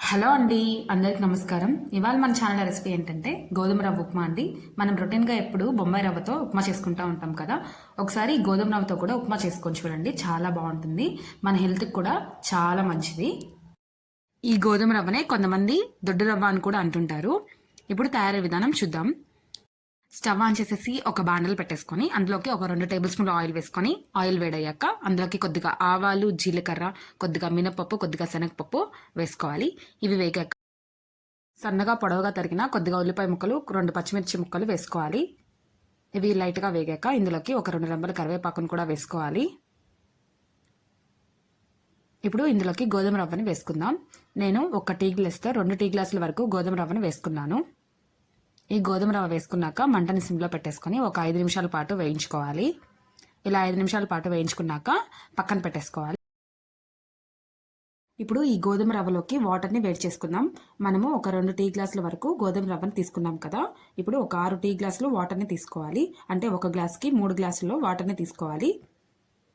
Hello అండి, అందరికి నమస్కారం. ఇవాళ మన ఛానల్ రెసిపీ ఏంటంటే గోధుమ రవ్వ ఉప్మా అండి. మనం రొటీన్గా ఎప్పుడు బొంబాయి రవ్వతో ఉప్మా చేసుకుంటూ ఉంటాం కదా. ఒకసారి గోధుమ రవ్వతో కూడా ఉప్మా చేసుకొని చూడండి, చాలా బాగుంటుంది. మన హెల్త్కి కూడా చాలా మంచిది. ఈ గోధుమ రవ్వనే కొంతమంది దొడ్డు రవ్వ అని కూడా అంటుంటారు. ఇప్పుడు తయారీ విధానం చూద్దాం. స్టవ్ ఆన్ చేసేసి ఒక బాండలు పెట్టేసుకొని అందులోకి ఒక 2 టేబుల్ స్పూన్లు ఆయిల్ వేసుకొని ఆయిల్ వేడయ్యాక అందులోకి కొద్దిగా ఆవాలు, జీలకర్ర, కొద్దిగా మినపప్పు, కొద్దిగా శనగపప్పు వేసుకోవాలి. ఇవి వేగాక సన్నగా పొడవుగా తరిగిన కొద్దిగా ఉల్లిపాయ ముక్కలు, 2 పచ్చిమిర్చి ముక్కలు వేసుకోవాలి. ఇవి లైట్గా వేగాక ఇందులోకి ఒక 2 రెమ్మల కరివేపాకును కూడా వేసుకోవాలి. ఇప్పుడు ఇందులోకి గోధుమ రవ్వని వేసుకుందాం. నేను ఒక టీ గ్లాస్తో 2 టీ గ్లాసుల వరకు గోధుమ రవ్వను వేసుకున్నాను. ఈ గోధుమ రవ్వ వేసుకున్నాక మంటని సిమ్లో పెట్టేసుకొని ఒక 5 నిమిషాల పాటు వేయించుకోవాలి. ఇలా 5 నిమిషాల పాటు వేయించుకున్నాక పక్కన పెట్టేసుకోవాలి. ఇప్పుడు ఈ గోధుమ రవ్వలోకి వాటర్ని వేడి చేసుకుందాం. మనము ఒక 2 టీ గ్లాసుల వరకు గోధుమ రవ్వని తీసుకున్నాం కదా. ఇప్పుడు ఒక 6 టీ గ్లాసులు వాటర్ని తీసుకోవాలి. అంటే ఒక గ్లాస్కి 3 గ్లాసుల్లో వాటర్ని తీసుకోవాలి.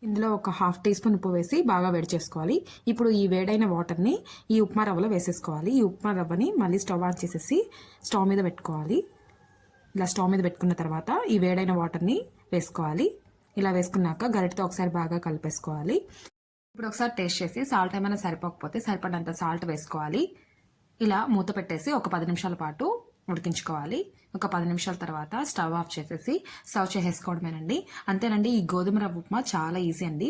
ఇందులో ఒక ½ టీ స్పూన్ ఉప్పు వేసి బాగా వేడి చేసుకోవాలి. ఇప్పుడు ఈ వేడైన వాటర్ని ఈ ఉప్మా రవ్వలో వేసేసుకోవాలి. ఈ ఉప్మా రవ్వని మళ్ళీ స్టవ్ ఆన్ చేసేసి స్టవ్ మీద పెట్టుకోవాలి. ఇలా స్టవ్ మీద పెట్టుకున్న తర్వాత ఈ వేడైన వాటర్ని వేసుకోవాలి. ఇలా వేసుకున్నాక గరిటతో ఒకసారి బాగా కలిపేసుకోవాలి. ఇప్పుడు ఒకసారి టేస్ట్ చేసి సాల్ట్ ఏమైనా సరిపోకపోతే సరిపడినంత సాల్ట్ వేసుకోవాలి. ఇలా మూత పెట్టేసి ఒక 10 నిమిషాల పాటు ఉడికించుకోవాలి. ఒక 10 నిమిషాల తర్వాత స్టవ్ ఆఫ్ చేసేసి సర్వ్ చేసేసుకోవడమేనండి. అంతేనండి, ఈ గోధుమ రవ్వ ఉప్మా చాలా ఈజీ అండి.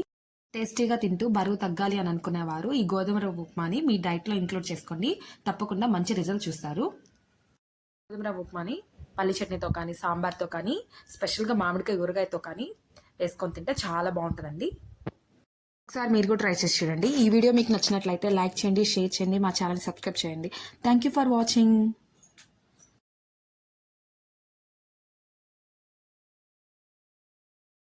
టేస్టీగా తింటూ బరువు తగ్గాలి అని అనుకునేవారు ఈ గోధుమ రవ్వ ఉప్మాని మీ డైట్లో ఇంక్లూడ్ చేసుకోండి. తప్పకుండా మంచి రిజల్ట్ చూస్తారు. గోధుమ రవ్వ ఉప్మాని పల్లి చట్నీతో కానీ, సాంబార్తో కానీ, స్పెషల్గా మామిడికాయ ఊరగాయతో కానీ వేసుకొని తింటే చాలా బాగుంటుందండి. ఒకసారి మీరు కూడా ట్రై చేసి చూడండి. ఈ వీడియో మీకు నచ్చినట్లయితే లైక్ చేయండి, షేర్ చేయండి, మా ఛానల్ సబ్స్క్రైబ్ చేయండి. Thank you for watching.